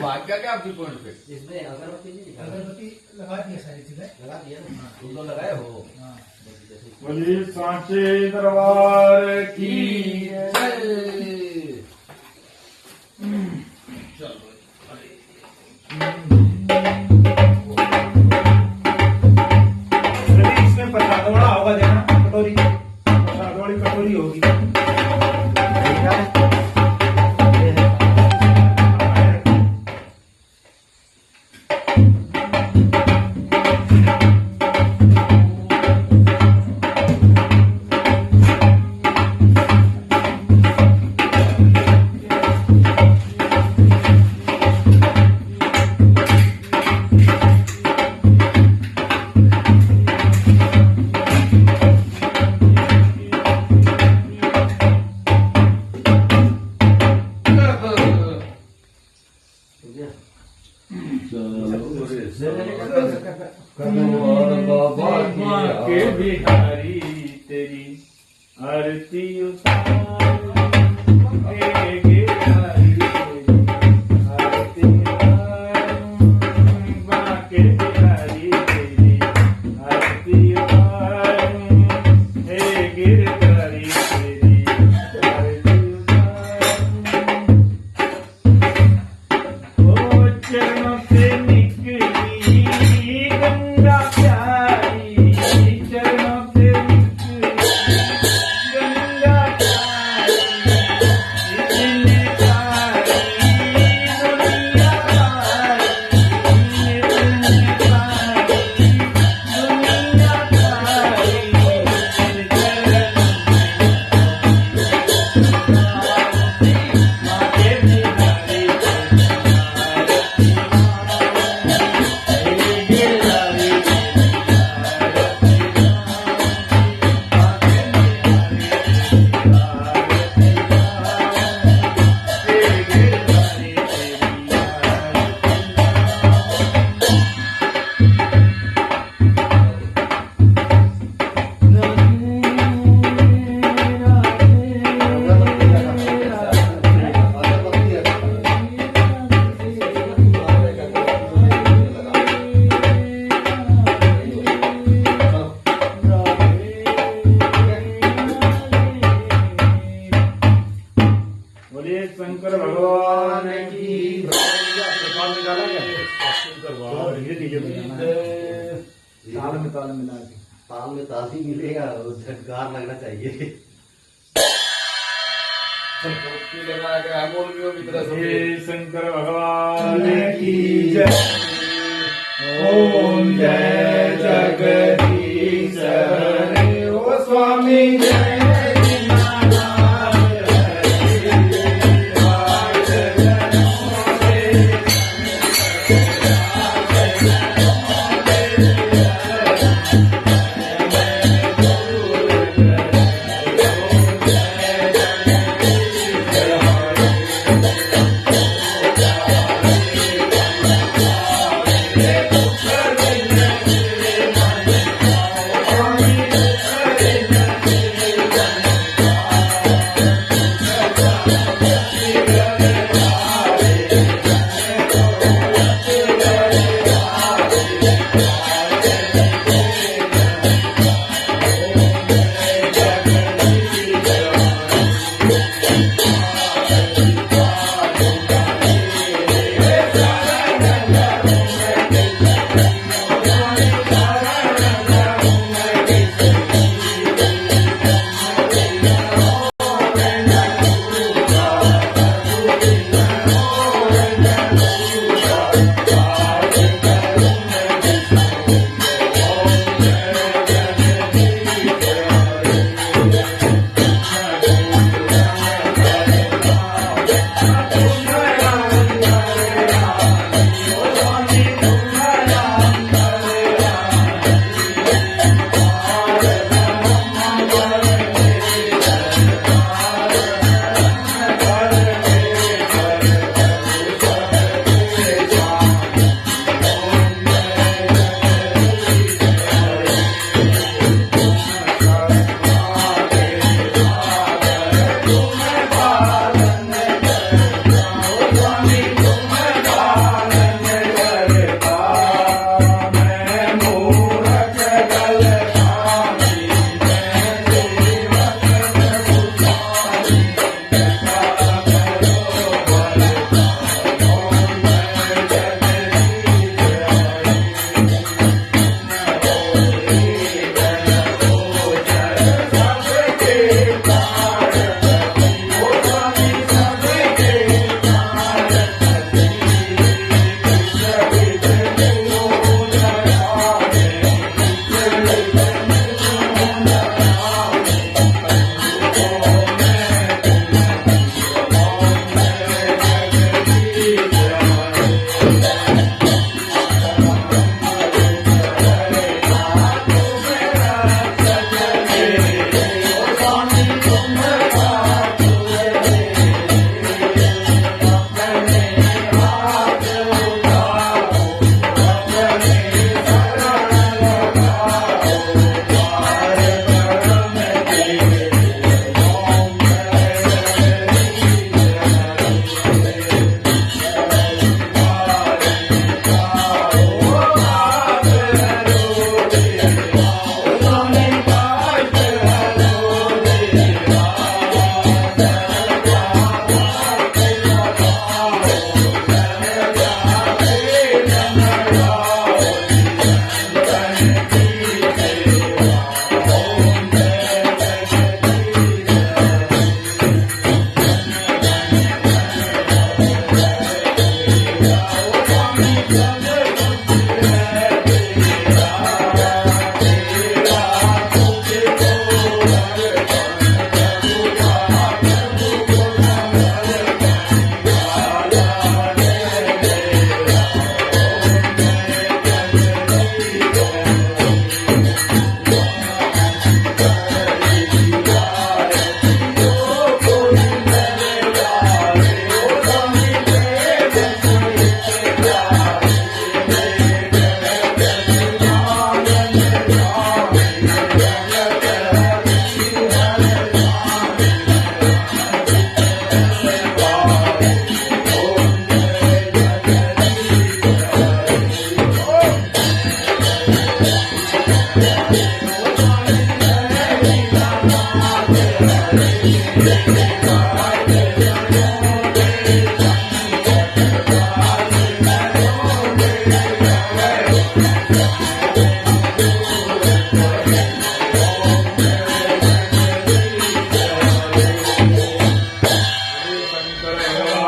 भाग्य क्या आपकी पॉइंट पे? इसमें अगरबत्ती नहीं दिखा। अगरबत्ती लगा दिया सारी चीजें। लगा दिया ना? तुम तो लगाए हो। हाँ। बोलिए सांचे दरबार की इसमें प्रसाद वाला होगा, देखना कटोरी, प्रसाद वाली कटोरी होगी। के बिहारी तेरी आरती उतार, के बिहारी तेरी आरती उतार, के बिहारी तेरी आरती उतार, हे गिरधारी तेरी आरती उतार। ओ चरणों से निकली गंगा प्यारी, चरणों से निकली गंगा प्यारी, इतनी प्यारी दुनिया प्यारी, इतनी प्यारी दुनिया प्यारी, तेरे चरण माँ के बिहारी बोलिए शंकर भगवान की। प्रसाद निकाला क्या? धीरे धीरे बनाना है, ताल में ताल मिला के। ताल में ताल ही मिलेगा, झटकार लगना चाहिए। ये शंकर भगवान की जय। ओम जय जगदीश हरे, ओ स्वामी जय।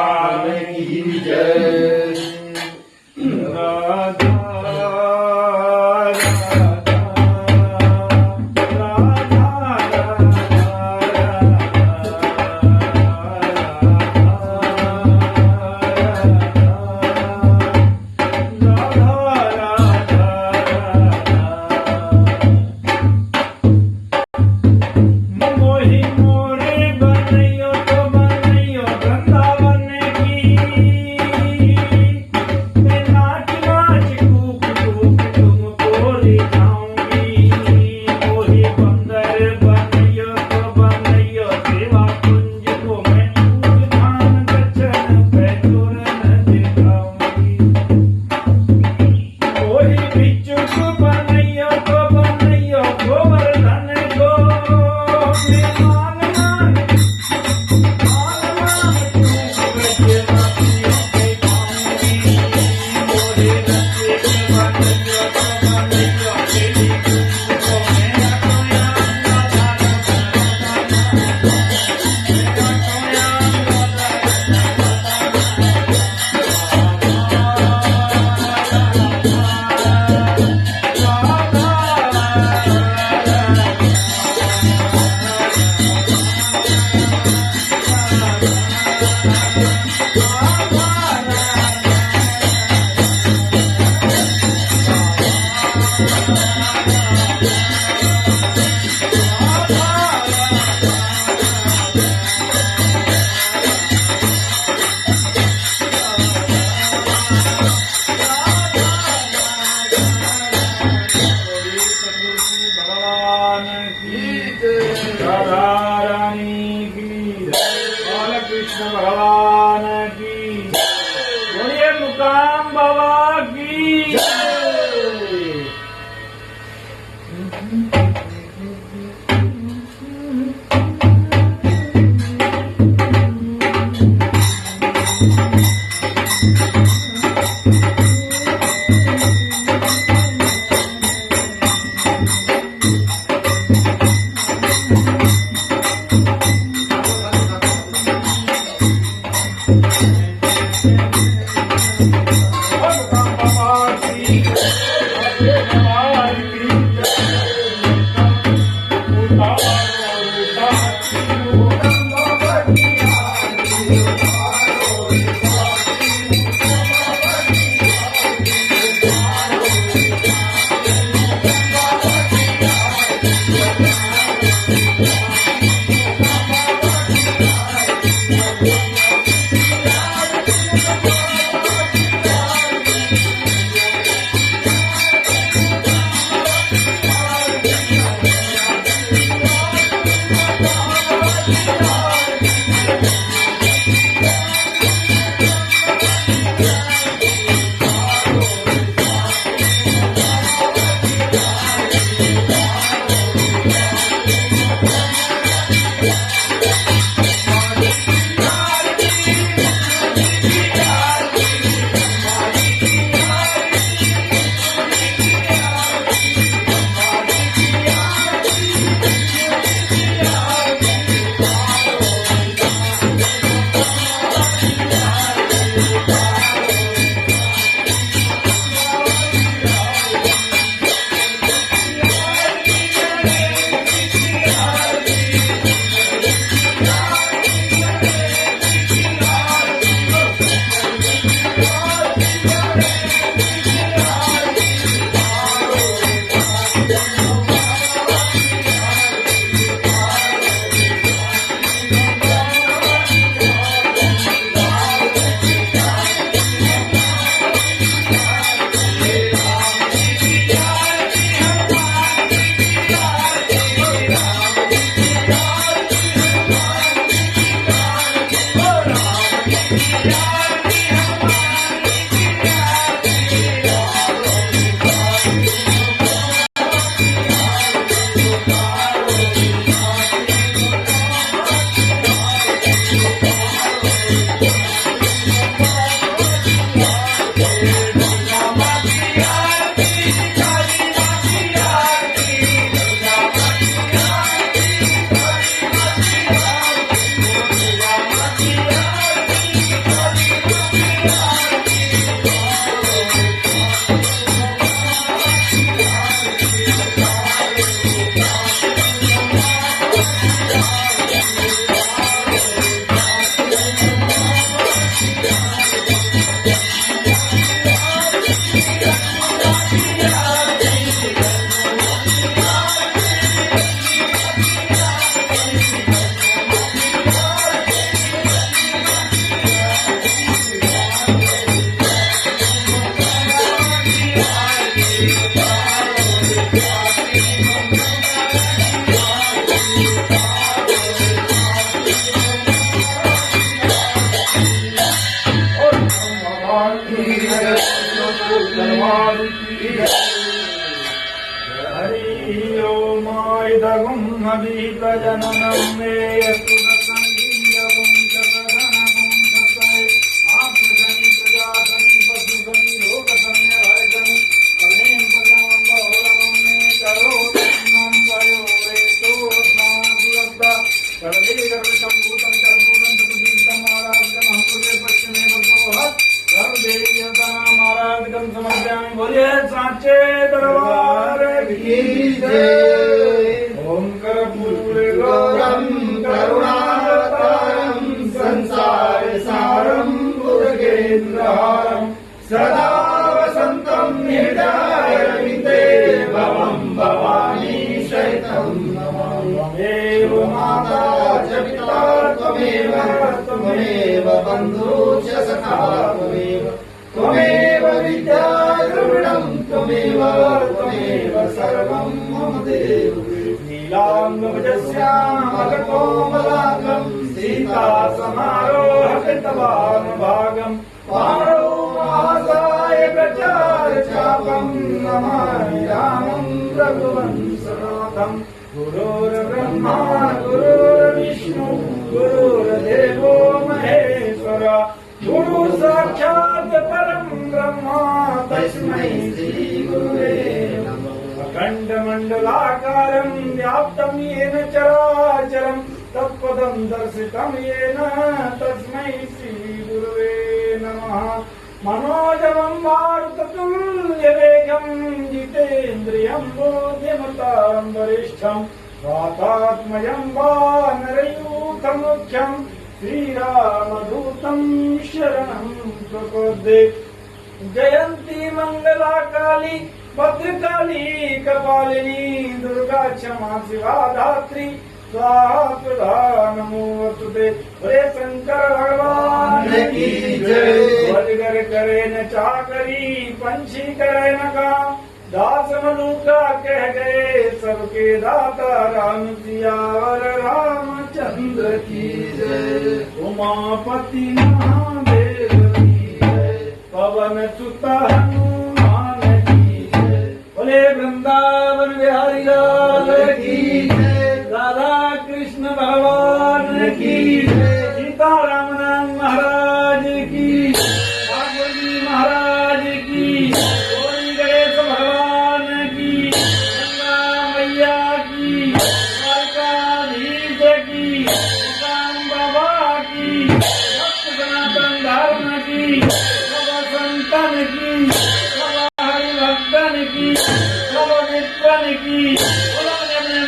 भगवान की जय। राधा भगवान की दरबार की जय। हरि ओम इदगुं अभीत जननं मे सुरसंगीयं चरणं सत्सय आत्मजनि प्रजाजनि पशुजनि लोकजनि हरजनि अग्निं पदं बहुलं मे करोतं वयो वेतो स्मासुरता करले गर्वतं भूतं कर्पूरं चतुर्दीप्तं आराधनं हंसुरे पश्चिमे भगवत् सर्वदेवता आराधनं समर्पयामि। बोलिए साचे दरबार की जय। ओम कर्पूर गौरम करुणावतारम संसार सारम भुजगेन्द्रहारम सदा वसंतम हृदयारविंदे भवं भवानी सहितं नमामि। त्वमेव माता च पिता त्वमेव बन्धु च सखा त्वमेव विद्या द्रविणं त्वमेव सर्वं मम देव। नीलाम्बुजस्यामलकोमलाकं सीता समारोह कृतवानुभागं पाणौ महासाय प्रचार चापं नमामि रामं रघुवंशनाथं। गुरुर्ब्रह्मा गुरुर्विष्णु गुरुर्देवो महेश्वर गुरु साक्षात् परं ब्रह्म तस्मै श्री गुरुवे नमः। अखण्डमण्डलाकारं व्याप्तं येन चराचरं तत्पदं दर्शितं येन तस्मै श्री गुरुवे नमः। मनोजवं मारुततुल्यवेगं जितेन्द्रियं बुद्धिमतां वरिष्ठं वातात्मजं वानरयूथमुख्यं श्रीरामदूतं शरणं प्रपद्ये। जयन्ती मंगला काली भद्रकाली कपालिनी दुर्गा क्षमा शिवा धात्री स्वाहा प्रदा नमोस्तुते। हे शंकर भगवान की जय। बलगर करे न चाकरी पंछी करे न काम दास मनुका कह गए सबके दाता राम सियावर रामचंद्र की जय। उमापति महादेव की जय। पवन सुत हनुमान की जय। बोले वृंदावन बिहारी लाल की जय। राधा कृष्ण भगवान की जय। सीताराम महाराज की ठाकुर जी महाराज की गौरी गणेश भगवान की गंगा मैया की द्वारकाधीश की श्याम बाबा की भक्त सनातन धर्म की सब संतन की सब हरिभक्तन की सब मित्रन की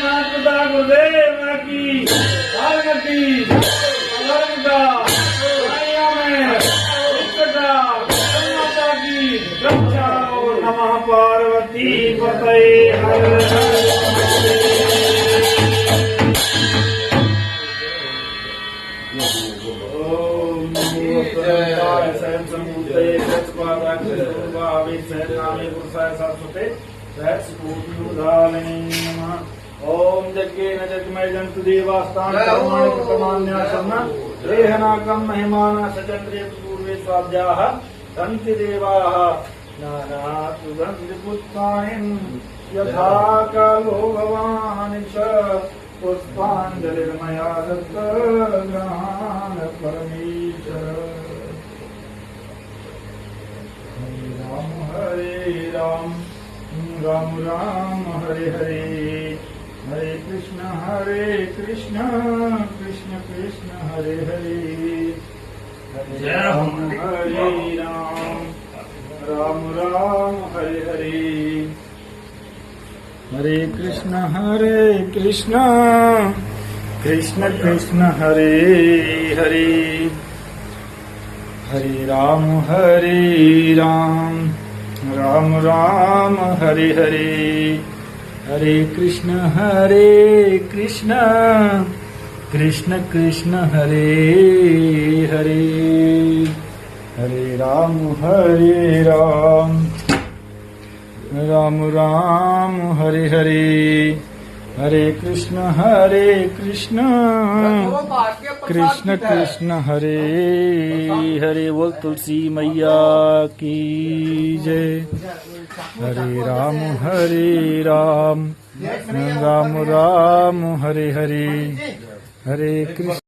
माता गुरुदेव की पार्वती अलंका माता की रक्षा और नमः पार्वती पतये हर ओम यज्ञेन जगमय जंतु देवास्तान कर्माणि प्रमाण्यासन्न रेहनाकं महिमाना सचन्द्रे पूर्वे स्वाध्याः सन्ति देवाः नाना सुगन्धिपुष्पाणिं यथा कालो भवान् च पुष्पाञ्जलिर्मया दत्तग्रहान् परमेश्वर। हरे राम राम राम हरे हरे हरे कृष्ण कृष्ण कृष्ण हरे हरे हरे राम राम राम हरे हरे हरे कृष्ण कृष्ण कृष्ण हरे हरे हरे राम राम राम हरे हरे हरे कृष्ण कृष्ण कृष्ण हरे हरे हरे राम राम राम हरे हरे हरे कृष्ण कृष्ण कृष्ण हरे हरे। बोल तुलसी मैया की जय। हरे राम राम राम हरे हरे। हरे कृष्ण।